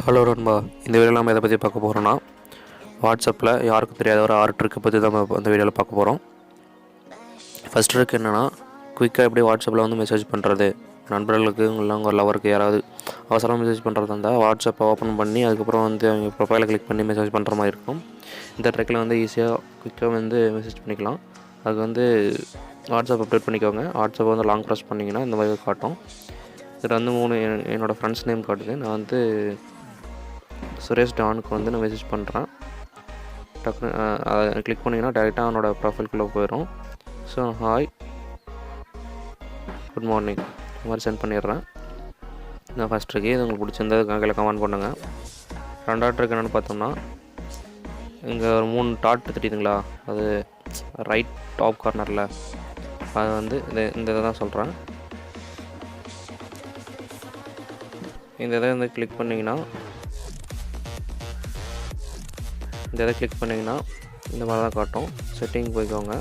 Hello நண்பா, இந்த வீடியோவில் நம்ம எதை பற்றி பார்க்க போகிறோன்னா, வாட்ஸ்அப்பில் யாருக்கும் தெரியாத ஒரு 6 ட்ரிக்கை பற்றி தான் நம்ம இந்த வீடியோவில் பார்க்க போகிறோம். ஃபஸ்ட் ட்ரிக் என்னென்னா, குயிக்காக எப்படி வாட்ஸ்அப்பில் வந்து மெசேஜ் பண்ணுறது. நண்பர்களுக்கு இல்லை உங்கள் லவருக்கு யாராவது அவசரமாக மெசேஜ் பண்ணுறதா இருந்தால் வாட்ஸ்அப்பை ஓப்பன் பண்ணி அதுக்கப்புறம் வந்து அவங்க ப்ரொஃபைலை கிளிக் பண்ணி மெசேஜ் பண்ணுற மாதிரி இருக்கும். இந்த ட்ரிக்கில் வந்து ஈஸியாக குயிக்காக வந்து மெசேஜ் பண்ணிக்கலாம். அதுக்கு வந்து வாட்ஸ்அப் அப்டேட் பண்ணிக்கோங்க. வாட்ஸ்அப்பை வந்து லாங் ப்ரெஸ் பண்ணிங்கன்னா இந்த மாதிரி காட்டும். இதில் வந்து 3 என்னோடய ஃப்ரெண்ட்ஸ் நேம் காட்டுது. நான் வந்து சுரேஷ் டானுக்கு வந்து நான் மெசேஜ் பண்ணுறேன். டக்குன்னு அதை கிளிக் பண்ணிங்கன்னா டேரெக்டாக அவனோட ப்ரொஃபைல்குள்ளே போயிடும். ஸோ ஹாய், குட் மார்னிங் இந்த மாதிரி சென்ட் பண்ணிடுறேன். நான் ஃபஸ்ட் இருக்கு, இது உங்களுக்கு பிடிச்சிருந்தது கீழே கமெண்ட் பண்ணுங்கள். ரெண்டாவது ட்ரிக் என்னென்னு பார்த்தோம்னா, இங்கே ஒரு 3 டாட் தெரியுதுங்களா, அது ரைட் டாப் கார்னரில், அது வந்து இந்த இதை தான் சொல்கிறேன். இந்த இதை வந்து கிளிக் பண்ணிங்கன்னா இந்த மாதிரி தான் காட்டும். செட்டிங் போய்க்கோங்க.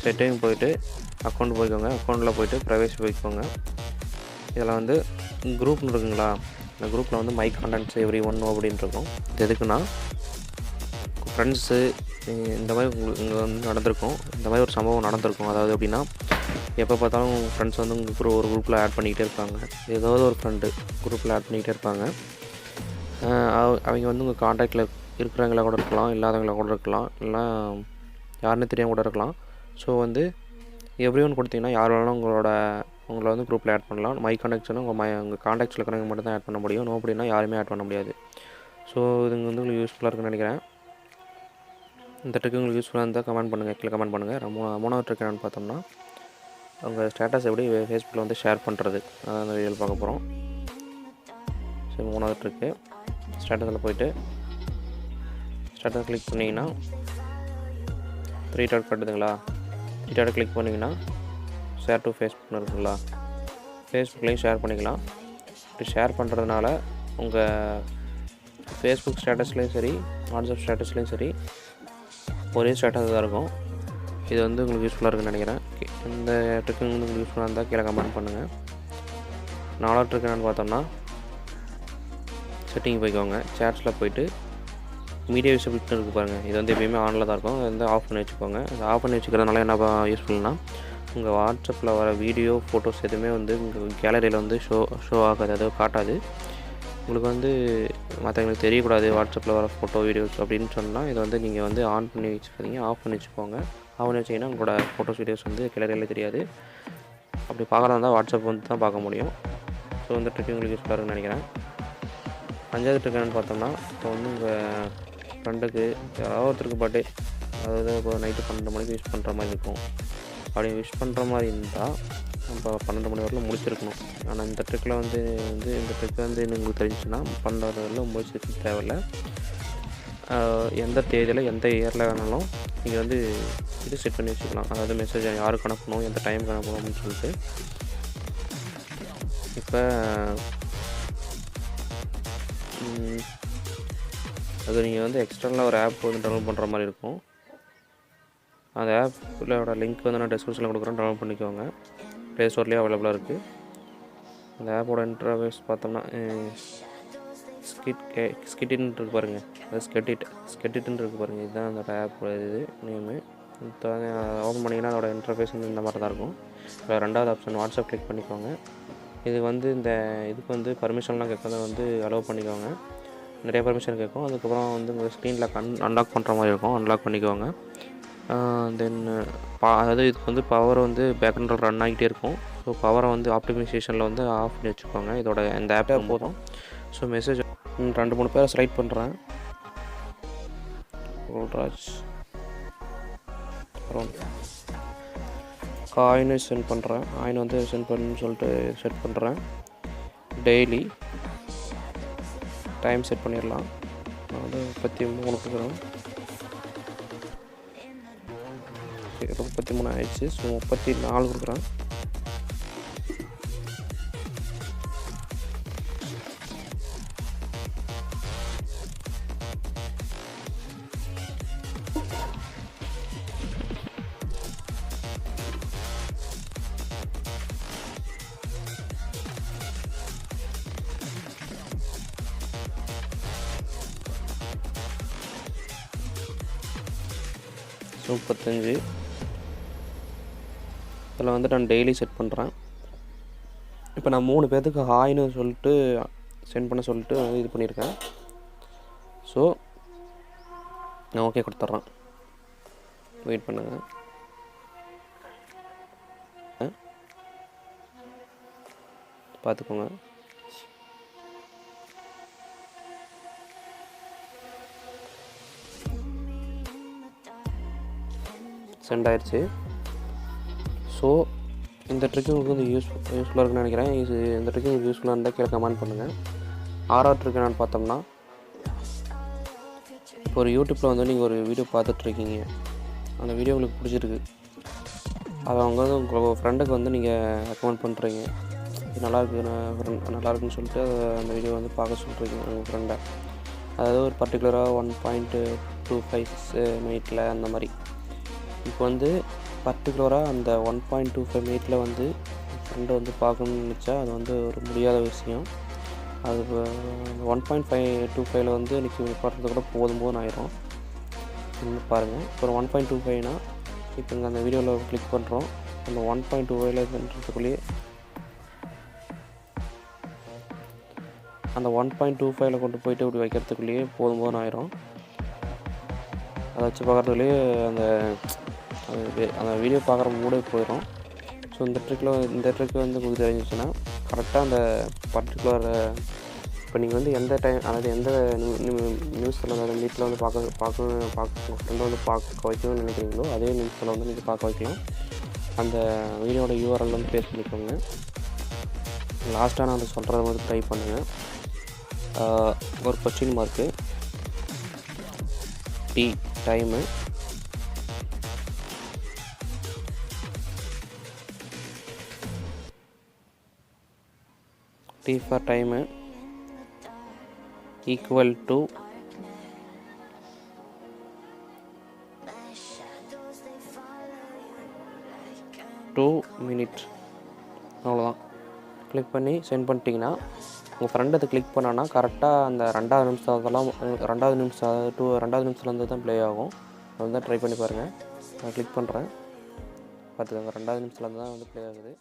செட்டிங் போயிட்டு அக்கௌண்ட் போய்க்கோங்க. அக்கௌண்ட்டில் போய்ட்டு ப்ரைவேசி போய்க்கோங்க. இதில் வந்து குரூப்னு இருக்குங்களா, இந்த குரூப்பில் வந்து மை கான்டாக்ட்ஸ் எவ்ரி ஒன் அப்படின்னு இருக்கும். இது எதுக்குன்னா, ஃப்ரெண்ட்ஸு இந்த மாதிரி உங்களுக்கு இங்கே வந்து நடந்திருக்கும், இந்த மாதிரி ஒரு சம்பவம் நடந்திருக்கும். அதாவது எப்படின்னா, எப்போ பார்த்தாலும் ஃப்ரெண்ட்ஸ் வந்து உங்களுக்கு ஒரு குரூப்பில் ஆட் பண்ணிக்கிட்டே இருப்பாங்க. ஏதாவது ஒரு ஃப்ரெண்டு குரூப்பில் ஆட் பண்ணிக்கிட்டே இருப்பாங்க. அவங்க வந்து உங்கள் கான்டாக்டில் இருக்கிறவங்கள கூட இருக்கலாம், இல்லாதவங்கள கூட இருக்கலாம், இல்லை யாருன்னு தெரியாமல் கூட இருக்கலாம். ஸோ வந்து எவ்ரி ஒன் கொடுத்தீங்கன்னா யார் வேணாலும் உங்களை வந்து குரூப்பில் ஆட் பண்ணலாம். மை கான்டாக்ட்ஸ்னால் உங்கள் கான்டாக்ட்ஸில் இருக்கிறவங்க மட்டும் தான் ஆட் பண்ண முடியும். நோ அப்படின்னா யாருமே ஆட் பண்ண முடியாது. ஸோ இது வந்து உங்களுக்கு யூஸ்ஃபுல்லாக இருக்குன்னு நினைக்கிறேன். இந்த ட்ரிக் உங்களுக்கு யூஸ்ஃபுல்லாக இருந்தால் கமெண்ட் பண்ணுங்கள், கீழே கமெண்ட் பண்ணுங்கள். மூணாவது ட்ரிக் என்னென்னு பார்த்தோம்னா, உங்கள் ஸ்டேட்டஸ் எப்படி ஃபேஸ்புக்கில் வந்து ஷேர் பண்ணுறது, அதான் அந்த வீடியோவில் பார்க்க போகிறோம். சரி, மூணாவது ட்ரிக்கு, ஸ்டேட்டஸில் போய்ட்டு ஸ்டேட்டஸ் கிளிக் பண்ணிங்கன்னா 3 டாட் காட்டுதுங்களா, 3 டாட் கிளிக் பண்ணிங்கன்னா ஷேர் டு ஃபேஸ்புக்னு இருக்குங்களா, ஃபேஸ்புக்லேயும் ஷேர் பண்ணிக்கலாம். இப்படி ஷேர் பண்ணுறதுனால உங்கள் ஃபேஸ்புக் ஸ்டேட்டஸ்லேயும் சரி, வாட்ஸ்அப் ஸ்டேட்டஸ்லேயும் சரி, ஒரே ஸ்டேட்டஸ் தான் இருக்கும். இது வந்து உங்களுக்கு யூஸ்ஃபுல்லாக இருக்குன்னு நினைக்கிறேன். இந்த ட்ரிக்கு வந்து உங்களுக்கு யூஸ்ஃபுல்லாக இருந்தால் கீழே கமெண்ட் பண்ணுங்கள். நாலாவது ட்ரிக் என்னென்னு பார்த்தோம்னா, செட்டிங் போய்க்கோங்க. சேட்ஸில் போய்ட்டு மீடியா விசிபிலிட்டி இருக்குது பாருங்கள், இது வந்து எப்பயுமே ஆனில் தான் இருக்கும். இது வந்து ஆஃப் பண்ணி வச்சுக்கோங்க. இது ஆஃப் பண்ணி வச்சுக்கிறதுனால என்ன யூஸ்ஃபுல்னால், உங்கள் வாட்ஸ்அப்பில் வர வீடியோ ஃபோட்டோஸ் எதுவுமே வந்து உங்கள் கேலரியில் வந்து ஷோ ஆகாது, அதாவது காட்டாது. உங்களுக்கு வந்து மற்றவங்களுக்கு தெரியக்கூடாது வாட்ஸ்அப்பில் வர ஃபோட்டோ வீடியோஸ் அப்படின்னு சொன்னால், இதை வந்து நீங்கள் வந்து ஆன் பண்ணி வச்சுக்காதீங்க, ஆஃப் பண்ணி வச்சுக்கோங்க. ஆஃப் பண்ணி வச்சிங்கன்னா உங்களோட ஃபோட்டோஸ் வீடியோஸ் வந்து கேலரியில் தெரியாது. அப்படி பார்க்குறதா இருந்தால் வாட்ஸ்அப் வந்து தான் பார்க்க முடியும். ஸோ இந்த ட்ரிக் உங்களுக்கு யூஸ்ஃபுல்லாக இருக்குன்னு நினைக்கிறேன். அஞ்சாவது ட்ரிக் என்னென்னு பார்த்தோம்னா, இப்போ வந்து உங்கள் ஃப்ரெண்டுக்கு யாராவது ஒருத்தருக்கு பர்த்டே, அதாவது இப்போ நைட்டு 12 மணிக்கு விஷ் பண்ணுற மாதிரி இருக்கும். அப்படி விஷ் பண்ணுற மாதிரி இருந்தால் நம்ம 12 மணி வரலும் முடிச்சிருக்கணும். ஆனால் இந்த ட்ரிக்கில் வந்து இந்த ட்ரிக் வந்து உங்களுக்கு தெரிஞ்சுன்னா 12 வரலும் முடிச்சிருக்க தேவையில்லை. எந்த தேதியில் எந்த இயரில் வேணாலும் நீங்கள் வந்து இது செட் பண்ணி வச்சுக்கலாம். அதாவது மெசேஜ் யாருக்கு அனுப்பணும், எந்த டைமுக்கு அனுப்பணும் அப்படின்னு சொல்லிட்டு. இப்போ அது நீங்கள் வந்து எக்ஸ்டர்னலாக ஒரு ஆப் வந்து டவுன்லோட் பண்ணுற மாதிரி இருக்கும். அந்த ஆப்போட லிங்க் வந்து நான் டிஸ்கிரிப்ஷனில் கொடுக்குறேன், டவுன்லோட் பண்ணிக்கோங்க. ப்ளே ஸ்டோர்லேயே அவைலபிளாக இருக்குது. அந்த ஆப்போட இன்டர்ஃபேஸ் பார்த்தோம்னா ஸ்கிட்டின்னு இருக்குது பாருங்கள், அது ஸ்கெட்டிட்னு இருக்குது பாருங்கள், இதுதான் அந்த ஆப்போட இது நேமு. ஓப்பன் பண்ணிங்கன்னா அதோட இன்டர்ஃபேஸ் வந்து இந்த மாதிரி தான் இருக்கும். ரெண்டாவது ஆப்ஷன் வாட்ஸ்அப் கிளிக் பண்ணிக்கோங்க. இது வந்து இதுக்கு வந்து பர்மிஷன்லாம் கேட்கறத வந்து அலோவ் பண்ணிக்கோங்க. நிறைய பர்மிஷன் கேட்கும். அதுக்கப்புறம் வந்து உங்கள் ஸ்க்ரீனில் அன்லாக் பண்ணுற மாதிரி இருக்கும், அன்லாக் பண்ணிக்கோங்க. தென் அதாவது இதுக்கு வந்து பவர் வந்து பேக்ரவுண்டில் ரன் ஆகிட்டே இருக்கும். ஸோ பவரை வந்து ஆப்டிமைசேஷனில் வந்து ஆஃப் பண்ணி வச்சுக்கோங்க. இதோட இந்த ஆப்பே போதும். ஸோ மெசேஜ் 2-3 பேரை ஸ்லைட் பண்ணுறேன். ரோல்ராஜ் காயின் சென்ட் பண்ணுறேன். காயின் வந்து சென்ட் பண்ணணும்னு சொல்லிட்டு செட் பண்ணுறேன். டெய்லி டைம் செட் பண்ணிடலாம். நான் வந்து 33 கொடுக்குறேன். 33 ஆயிடுச்சு. ஸோ 34 கொடுக்குறேன். 35. இதில் வந்து நான் டெய்லி செட் பண்ணுறேன். இப்போ நான் 3 பேர்த்துக்கு ஹாய்னு சொல்லிட்டு சென்ட் பண்ண சொல்லிட்டு இது பண்ணியிருக்கேன். ஸோ நான் ஓகே கொடுத்துட்றேன். வெயிட் பண்ணுங்கள். பார்த்துக்கோங்க. சென்ட் ஆயிடுச்சு. ஸோ இந்த ட்ரிக்கு உங்களுக்கு வந்து யூஸ்ஃபுல்லாக இருக்குன்னு நினைக்கிறேன். இந்த ட்ரிக்கு உங்களுக்கு யூஸ்ஃபுல்லாக இருந்தால் கீழே கமெண்ட் பண்ணுங்கள். 6வது ட்ரிக் என்னென்னு பார்த்தோம்னா, இப்போ ஒரு யூடியூப்பில் வந்து நீங்கள் ஒரு வீடியோ பார்த்துட்ருக்கீங்க. அந்த வீடியோ உங்களுக்கு பிடிச்சிருக்கு. அதை அவங்க வந்து உங்கள் ஃப்ரெண்டுக்கு வந்து நீங்கள் ரெக்கமெண்ட் பண்ணுறீங்க. இது நல்லாயிருக்குன்னு சொல்லிட்டு அந்த வீடியோ வந்து பார்க்க சொல்கிறீங்க உங்கள் ஃப்ரெண்டை. அதாவது ஒரு பர்டிகுலராக 1.25 மினிட்டில் அந்த மாதிரி. இப்போ வந்து பர்டிகுலராக அந்த 1.25 மினிட்டில் வந்து ஃப்ரெண்டை வந்து பார்க்கணுன்னு நினச்சா அது வந்து ஒரு முடியாத விஷயம். அது 1.25 வந்து இன்றைக்கி பார்க்குறது கூட போதும் ஆயிரும். இன்னும் பாருங்கள். இப்போ 1.25னா இப்போ இங்கே அந்த வீடியோவில் கிளிக் பண்ணுறோம். அந்த 1.25ன்றதுக்குள்ளேயே அந்த 1.25 கொண்டு போயிட்டு இப்படி வைக்கிறதுக்குள்ளேயே போதும் ஆயிரும். அதை வச்சு பார்க்குறதுக்குள்ளேயே அந்த வீடியோ பார்க்குற மூடே போயிடும். ஸோ இந்த ட்ரிக் வந்து உங்களுக்கு தெரிஞ்சிச்சுன்னா கரெக்டாக அந்த பர்டிகுலர் இப்போ நீங்கள் வந்து எந்த டைம், அதாவது எந்த நியூஸில் அதாவது மீட்டில் வந்து பார்க்க ஃப்ரெண்டை வந்து பார்க்க வைக்கணும்னு நினைக்கிறீங்களோ அதே நியூஸில் வந்து நீங்கள் பார்க்க வைக்கலாம். அந்த வீடியோட யூஆர்எல் வந்து பேஸ்ட் பண்ணிக்கோங்க. லாஸ்ட்டாக நான் அதை சொல்கிறத வந்து ட்ரை பண்ணுங்கள். ஒரு question mark, time, T for time equal to 2 minutes. அவ்வளோதான். கிளிக் பண்ணி சென்ட் பண்ணிட்டீங்கன்னா உங்கள் ஃப்ரெண்டு அதை கிளிக் பண்ணான்னா கரெக்டாக அந்த 2வது நிமிஷத்துலேருந்து தான் ப்ளே ஆகும். அது வந்து ட்ரை பண்ணி பாருங்கள். நான் கிளிக் பண்ணுறேன், பார்த்துக்கோங்க. 2வது நிமிஷத்துலேருந்து தான் வந்து ப்ளே ஆகுது.